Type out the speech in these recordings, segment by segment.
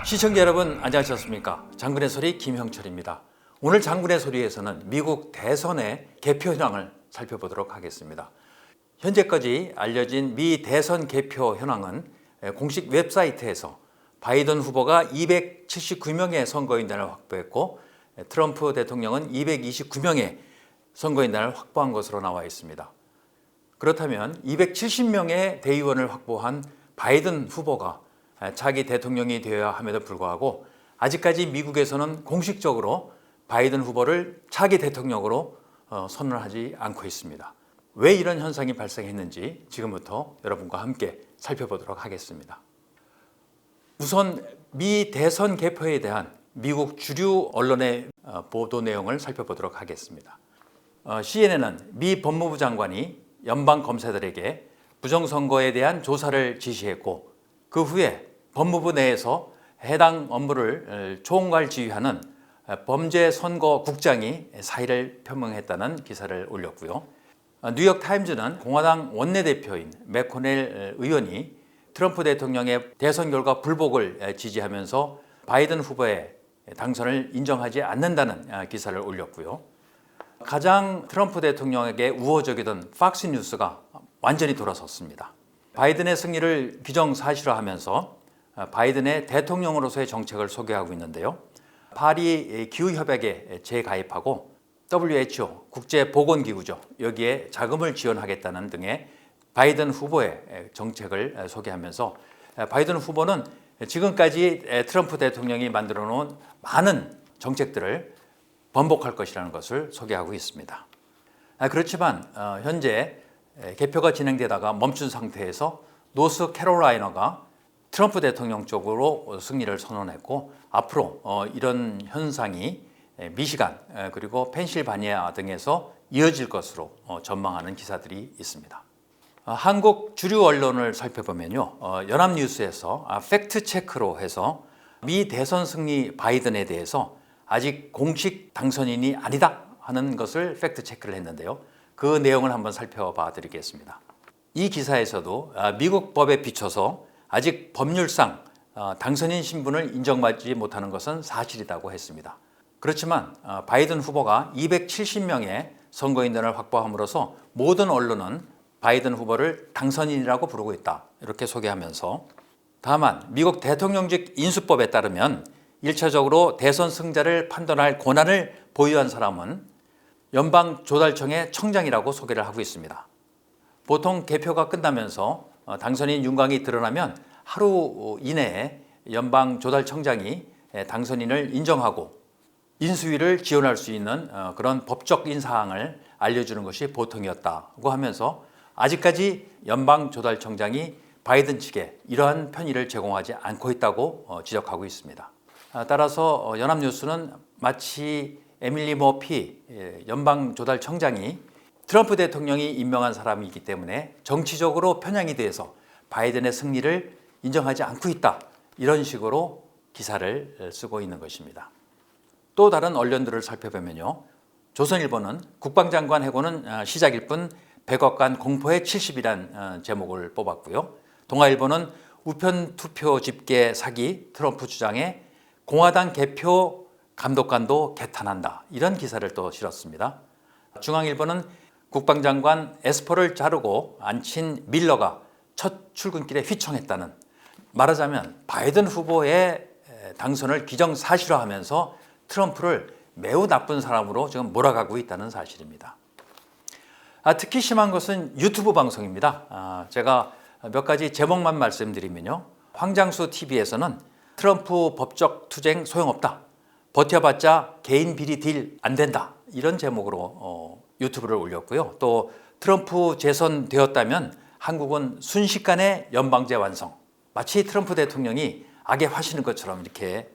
시청자 여러분 안녕하셨습니까? 장군의 소리 김형철입니다. 오늘 장군의 소리에서는 미국 대선의 개표 현황을 살펴보도록 하겠습니다. 현재까지 알려진 미 대선 개표 현황은 공식 웹사이트에서 바이든 후보가 279명의 선거인단을 확보했고 트럼프 대통령은 229명의 선거인단을 확보한 것으로 나와 있습니다. 그렇다면 270명의 대의원을 확보한 바이든 후보가 차기 대통령이 되어야 함에도 불구하고 아직까지 미국에서는 공식적으로 바이든 후보를 차기 대통령으로 선언하지 않고 있습니다. 왜 이런 현상이 발생했는지 지금부터 여러분과 함께 살펴보도록 하겠습니다. 우선 미 대선 개표에 대한 미국 주류 언론의 보도 내용을 살펴보도록 하겠습니다. CNN은 미 법무부 장관이 연방 검사들에게 부정선거에 대한 조사를 지시했고 그 후에 법무부 내에서 해당 업무를 총괄 지휘하는 범죄선거국장이 사의를 표명했다는 기사를 올렸고요. 뉴욕타임즈는 공화당 원내대표인 맥코넬 의원이 트럼프 대통령의 대선 결과 불복을 지지하면서 바이든 후보의 당선을 인정하지 않는다는 기사를 올렸고요. 가장 트럼프 대통령에게 우호적이던 팍스뉴스가 완전히 돌아섰습니다. 바이든의 승리를 기정사실화하면서 바이든의 대통령으로서의 정책을 소개하고 있는데요. 파리 기후협약에 재가입하고 WHO 국제보건기구죠. 여기에 자금을 지원하겠다는 등의 바이든 후보의 정책을 소개하면서 바이든 후보는 지금까지 트럼프 대통령이 만들어 놓은 많은 정책들을 번복할 것이라는 것을 소개하고 있습니다. 그렇지만 현재 개표가 진행되다가 멈춘 상태에서 노스캐롤라이나가 트럼프 대통령 쪽으로 승리를 선언했고 앞으로 이런 현상이 미시간 그리고 펜실바니아 등에서 이어질 것으로 전망하는 기사들이 있습니다. 한국 주류 언론을 살펴보면요. 연합뉴스에서 팩트체크로 해서 미 대선 승리 바이든에 대해서 아직 공식 당선인이 아니다 하는 것을 팩트체크를 했는데요. 그 내용을 한번 살펴봐 드리겠습니다. 이 기사에서도 미국 법에 비춰서 아직 법률상 당선인 신분을 인정받지 못하는 것은 사실이라고 했습니다. 그렇지만 바이든 후보가 270명의 선거인단을 확보함으로써 모든 언론은 바이든 후보를 당선인이라고 부르고 있다. 이렇게 소개하면서 다만 미국 대통령직 인수법에 따르면 1차적으로 대선 승자를 판단할 권한을 보유한 사람은 연방조달청의 청장이라고 소개를 하고 있습니다. 보통 개표가 끝나면서 당선인 윤곽이 드러나면 하루 이내에 연방조달청장이 당선인을 인정하고 인수위를 지원할 수 있는 그런 법적인 사항을 알려주는 것이 보통이었다고 하면서 아직까지 연방조달청장이 바이든 측에 이러한 편의를 제공하지 않고 있다고 지적하고 있습니다. 따라서 연합뉴스는 마치 에밀리 머피 연방조달청장이 트럼프 대통령이 임명한 사람이기 때문에 정치적으로 편향이 돼서 바이든의 승리를 인정하지 않고 있다. 이런 식으로 기사를 쓰고 있는 것입니다. 또 다른 언론들을 살펴보면요. 조선일보는 국방장관 해고는 시작일 뿐 백악관 공포의 70이란 제목을 뽑았고요. 동아일보는 우편 투표 집계 사기 트럼프 주장에 공화당 개표 감독관도 개탄한다. 이런 기사를 또 실었습니다. 중앙일보는 국방장관 에스퍼를 자르고 앉힌 밀러가 첫 출근길에 휘청했다는, 말하자면 바이든 후보의 당선을 기정사실화하면서 트럼프를 매우 나쁜 사람으로 지금 몰아가고 있다는 사실입니다. 특히 심한 것은 유튜브 방송입니다. 제가 몇 가지 제목만 말씀드리면요. 황장수 TV에서는 트럼프 법적 투쟁 소용없다. 버텨봤자 개인 비리 딜 안 된다. 이런 제목으로 유튜브를 올렸고요. 또 트럼프 재선되었다면 한국은 순식간에 연방제 완성. 마치 트럼프 대통령이 악에 화시는 것처럼 이렇게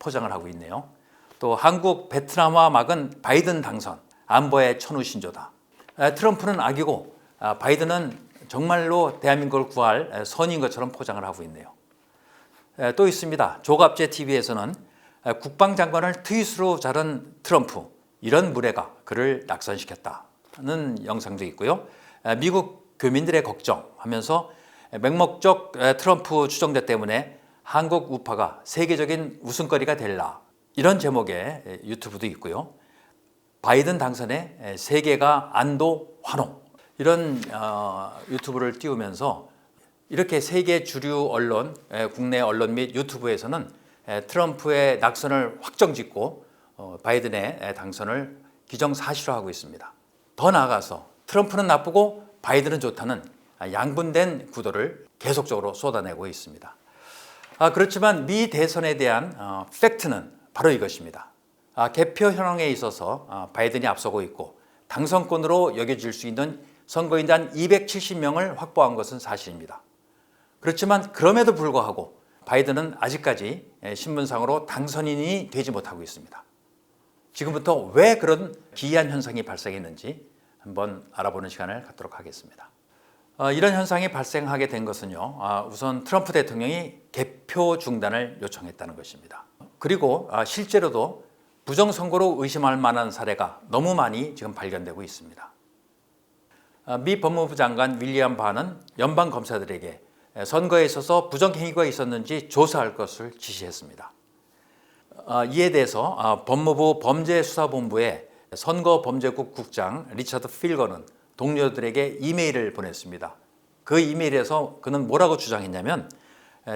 포장을 하고 있네요. 또 한국 베트남화 막은 바이든 당선. 안보의 천우신조다. 트럼프는 악이고 바이든은 정말로 대한민국을 구할 선인 것처럼 포장을 하고 있네요. 또 있습니다. 조갑제 TV에서는 국방장관을 트윗으로 자른 트럼프, 이런 무례가 그를 낙선시켰다는 영상도 있고요. 미국 교민들의 걱정하면서 맹목적 트럼프 추종대 때문에 한국 우파가 세계적인 웃음거리가 될라, 이런 제목의 유튜브도 있고요. 바이든 당선에 세계가 안도 환호, 이런 유튜브를 띄우면서 이렇게 세계 주류 언론, 국내 언론 및 유튜브에서는 트럼프의 낙선을 확정짓고 바이든의 당선을 기정사실화하고 있습니다. 더 나아가서 트럼프는 나쁘고 바이든은 좋다는 양분된 구도를 계속적으로 쏟아내고 있습니다. 그렇지만 미 대선에 대한 팩트는 바로 이것입니다. 개표 현황에 있어서 바이든이 앞서고 있고 당선권으로 여겨질 수 있는 선거인단 270명을 확보한 것은 사실입니다. 그렇지만 그럼에도 불구하고 바이든은 아직까지 신문상으로 당선인이 되지 못하고 있습니다. 지금부터 왜 그런 기이한 현상이 발생했는지 한번 알아보는 시간을 갖도록 하겠습니다. 이런 현상이 발생하게 된 것은요, 우선 트럼프 대통령이 개표 중단을 요청했다는 것입니다. 그리고 실제로도 부정선거로 의심할 만한 사례가 너무 많이 지금 발견되고 있습니다. 미 법무부 장관 윌리엄 바는 연방 검사들에게 선거에 있어서 부정행위가 있었는지 조사할 것을 지시했습니다. 이에 대해서 법무부 범죄수사본부의 선거범죄국 국장 리처드 필거는 동료들에게 이메일을 보냈습니다. 그 이메일에서 그는 뭐라고 주장했냐면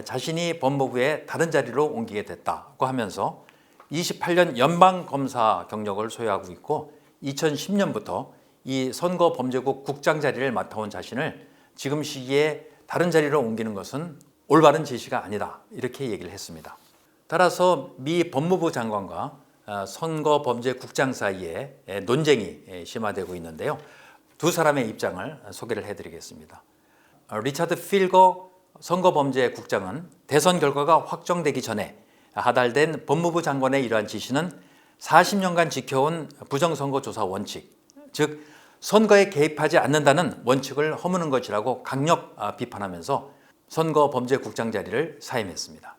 자신이 법무부의 다른 자리로 옮기게 됐다고 하면서 28년 연방검사 경력을 소유하고 있고 2010년부터 이 선거범죄국 국장 자리를 맡아온 자신을 지금 시기에 다른 자리로 옮기는 것은 올바른 지시가 아니다, 이렇게 얘기를 했습니다. 따라서 미 법무부 장관과 선거범죄국장 사이에 논쟁이 심화되고 있는데요. 두 사람의 입장을 소개를 해드리겠습니다. 리처드 필거 선거범죄국장은 대선 결과가 확정되기 전에 하달된 법무부 장관의 이러한 지시는 40년간 지켜온 부정선거 조사 원칙, 즉 선거에 개입하지 않는다는 원칙을 허무는 것이라고 강력 비판하면서 선거범죄국장 자리를 사임했습니다.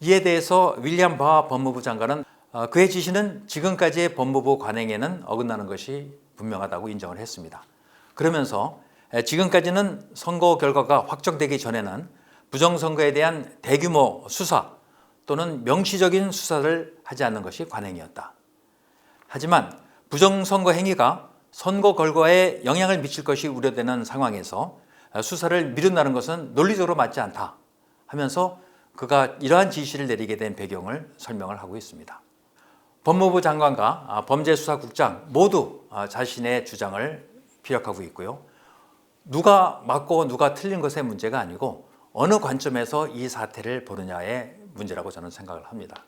이에 대해서 윌리엄 바 법무부 장관은 그의 지시는 지금까지의 법무부 관행에는 어긋나는 것이 분명하다고 인정을 했습니다. 그러면서 지금까지는 선거 결과가 확정되기 전에는 부정선거에 대한 대규모 수사 또는 명시적인 수사를 하지 않는 것이 관행이었다. 하지만 부정선거 행위가 선거 결과에 영향을 미칠 것이 우려되는 상황에서 수사를 미룬다는 것은 논리적으로 맞지 않다 하면서 그가 이러한 지시를 내리게 된 배경을 설명을 하고 있습니다. 법무부 장관과 범죄수사국장 모두 자신의 주장을 피력하고 있고요. 누가 맞고 누가 틀린 것의 문제가 아니고 어느 관점에서 이 사태를 보느냐의 문제라고 저는 생각을 합니다.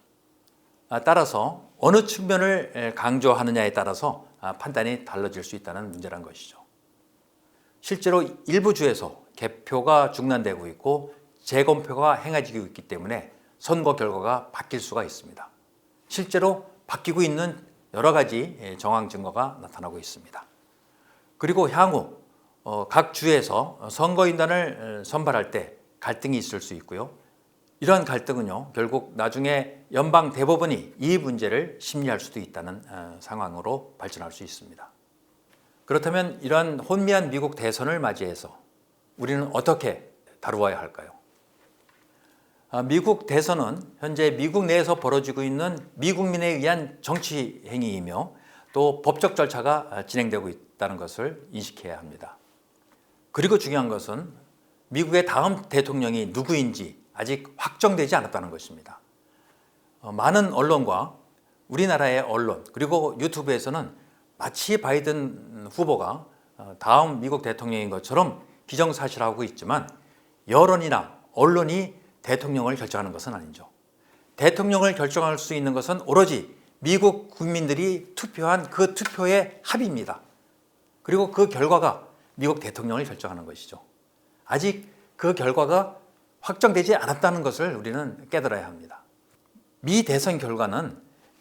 따라서 어느 측면을 강조하느냐에 따라서 판단이 달라질 수 있다는 문제란 것이죠. 실제로 일부 주에서 개표가 중단되고 있고 재검표가 행해지고 있기 때문에 선거 결과가 바뀔 수가 있습니다. 실제로 바뀌고 있는 여러 가지 정황 증거가 나타나고 있습니다. 그리고 향후 각 주에서 선거인단을 선발할 때 갈등이 있을 수 있고요. 이러한 갈등은요, 결국 나중에 연방 대법원이 이 문제를 심리할 수도 있다는 상황으로 발전할 수 있습니다. 그렇다면 이러한 혼미한 미국 대선을 맞이해서 우리는 어떻게 다루어야 할까요? 미국 대선은 현재 미국 내에서 벌어지고 있는 미국민에 의한 정치 행위이며 또 법적 절차가 진행되고 있다는 것을 인식해야 합니다. 그리고 중요한 것은 미국의 다음 대통령이 누구인지 아직 확정되지 않았다는 것입니다. 많은 언론과 우리나라의 언론 그리고 유튜브에서는 마치 바이든 후보가 다음 미국 대통령인 것처럼 기정사실화하고 있지만 여론이나 언론이 대통령을 결정하는 것은 아니죠. 대통령을 결정할 수 있는 것은 오로지 미국 국민들이 투표한 그 투표의 합의입니다. 그리고 그 결과가 미국 대통령을 결정하는 것이죠. 아직 그 결과가 확정되지 않았다는 것을 우리는 깨달아야 합니다. 미 대선 결과는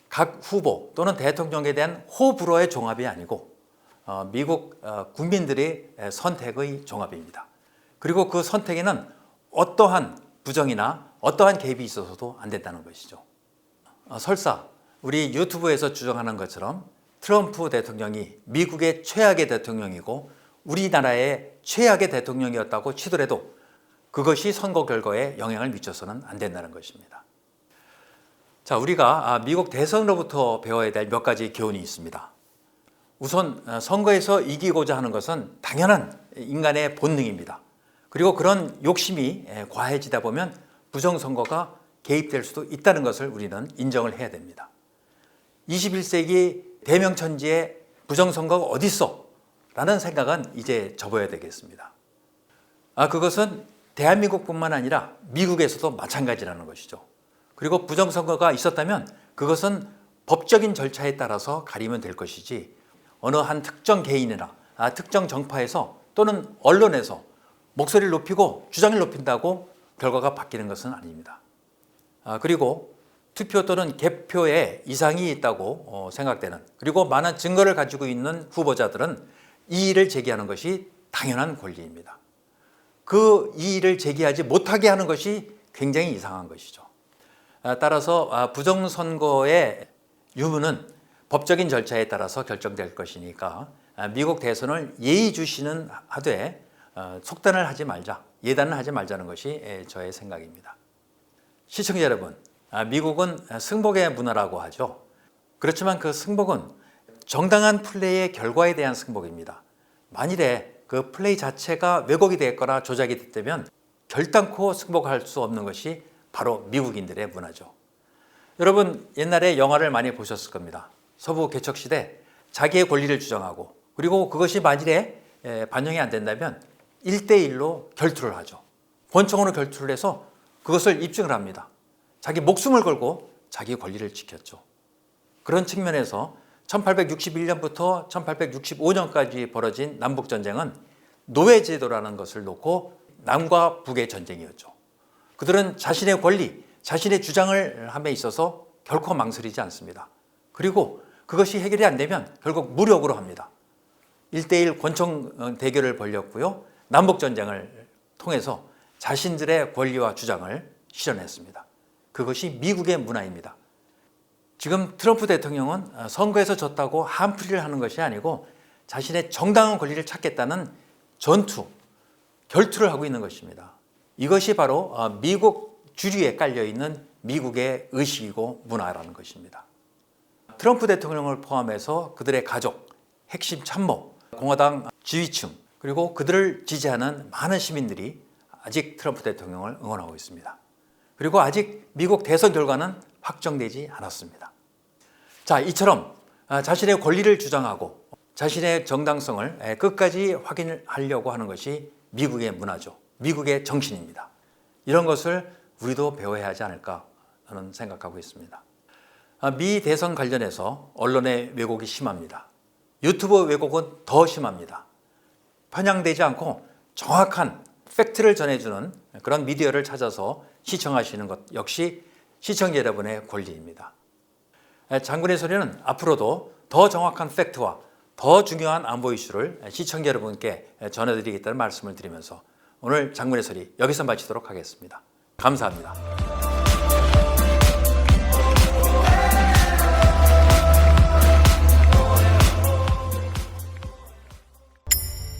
각 후보 또는 대통령에 대한 호불호의 종합이 아니고 미국 국민들의 선택의 종합입니다. 그리고 그 선택에는 어떠한 부정이나 어떠한 개입이 있어서도 안 된다는 것이죠. 설사 우리 유튜브에서 주장하는 것처럼 트럼프 대통령이 미국의 최악의 대통령이고 우리나라의 최악의 대통령이었다고 치더라도 그것이 선거 결과에 영향을 미쳐서는 안 된다는 것입니다. 자, 우리가 미국 대선으로부터 배워야 될 몇 가지 교훈이 있습니다. 우선 선거에서 이기고자 하는 것은 당연한 인간의 본능입니다. 그리고 그런 욕심이 과해지다 보면 부정선거가 개입될 수도 있다는 것을 우리는 인정을 해야 됩니다. 21세기 대명천지에 부정선거가 어디 있어? 라는 생각은 이제 접어야 되겠습니다. 그것은 대한민국뿐만 아니라 미국에서도 마찬가지라는 것이죠. 그리고 부정선거가 있었다면 그것은 법적인 절차에 따라서 가리면 될 것이지 어느 한 특정 개인이나 특정 정파에서 또는 언론에서 목소리를 높이고 주장을 높인다고 결과가 바뀌는 것은 아닙니다. 그리고 투표 또는 개표에 이상이 있다고 생각되는, 그리고 많은 증거를 가지고 있는 후보자들은 이의를 제기하는 것이 당연한 권리입니다. 그 이의를 제기하지 못하게 하는 것이 굉장히 이상한 것이죠. 따라서 부정선거의 유무는 법적인 절차에 따라서 결정될 것이니까 미국 대선을 예의주시는 하되 속단을 하지 말자, 예단을 하지 말자는 것이 저의 생각입니다. 시청자 여러분, 미국은 승복의 문화라고 하죠. 그렇지만 그 승복은 정당한 플레이의 결과에 대한 승복입니다. 만일에 그 플레이 자체가 왜곡이 됐거나 조작이 됐다면 결단코 승복할 수 없는 것이 바로 미국인들의 문화죠. 여러분, 옛날에 영화를 많이 보셨을 겁니다. 서부 개척시대 자기의 권리를 주장하고, 그리고 그것이 만일에 반영이 안 된다면 1대1로 결투를 하죠. 권총으로 결투를 해서 그것을 입증을 합니다. 자기 목숨을 걸고 자기 권리를 지켰죠. 그런 측면에서 1861년부터 1865년까지 벌어진 남북전쟁은 노예제도라는 것을 놓고 남과 북의 전쟁이었죠. 그들은 자신의 권리, 자신의 주장을 함에 있어서 결코 망설이지 않습니다. 그리고 그것이 해결이 안 되면 결국 무력으로 합니다. 1대1 권총 대결을 벌였고요. 남북전쟁을 통해서 자신들의 권리와 주장을 실현했습니다. 그것이 미국의 문화입니다. 지금 트럼프 대통령은 선거에서 졌다고 한풀이를 하는 것이 아니고 자신의 정당한 권리를 찾겠다는 전투, 결투를 하고 있는 것입니다. 이것이 바로 미국 주류에 깔려있는 미국의 의식이고 문화라는 것입니다. 트럼프 대통령을 포함해서 그들의 가족, 핵심 참모, 공화당 지휘층, 그리고 그들을 지지하는 많은 시민들이 아직 트럼프 대통령을 응원하고 있습니다. 그리고 아직 미국 대선 결과는 확정되지 않았습니다. 자, 이처럼 자신의 권리를 주장하고 자신의 정당성을 끝까지 확인하려고 하는 것이 미국의 문화죠. 미국의 정신입니다. 이런 것을 우리도 배워야 하지 않을까 저는 생각하고 있습니다. 미 대선 관련해서 언론의 왜곡이 심합니다. 유튜브 왜곡은 더 심합니다. 편향되지 않고 정확한 팩트를 전해주는 그런 미디어를 찾아서 시청하시는 것 역시 시청자 여러분의 권리입니다. 장군의 소리는 앞으로도 더 정확한 팩트와 더 중요한 안보 이슈를 시청자 여러분께 전해드리겠다는 말씀을 드리면서 오늘 장군의 소리 여기서 마치도록 하겠습니다. 감사합니다.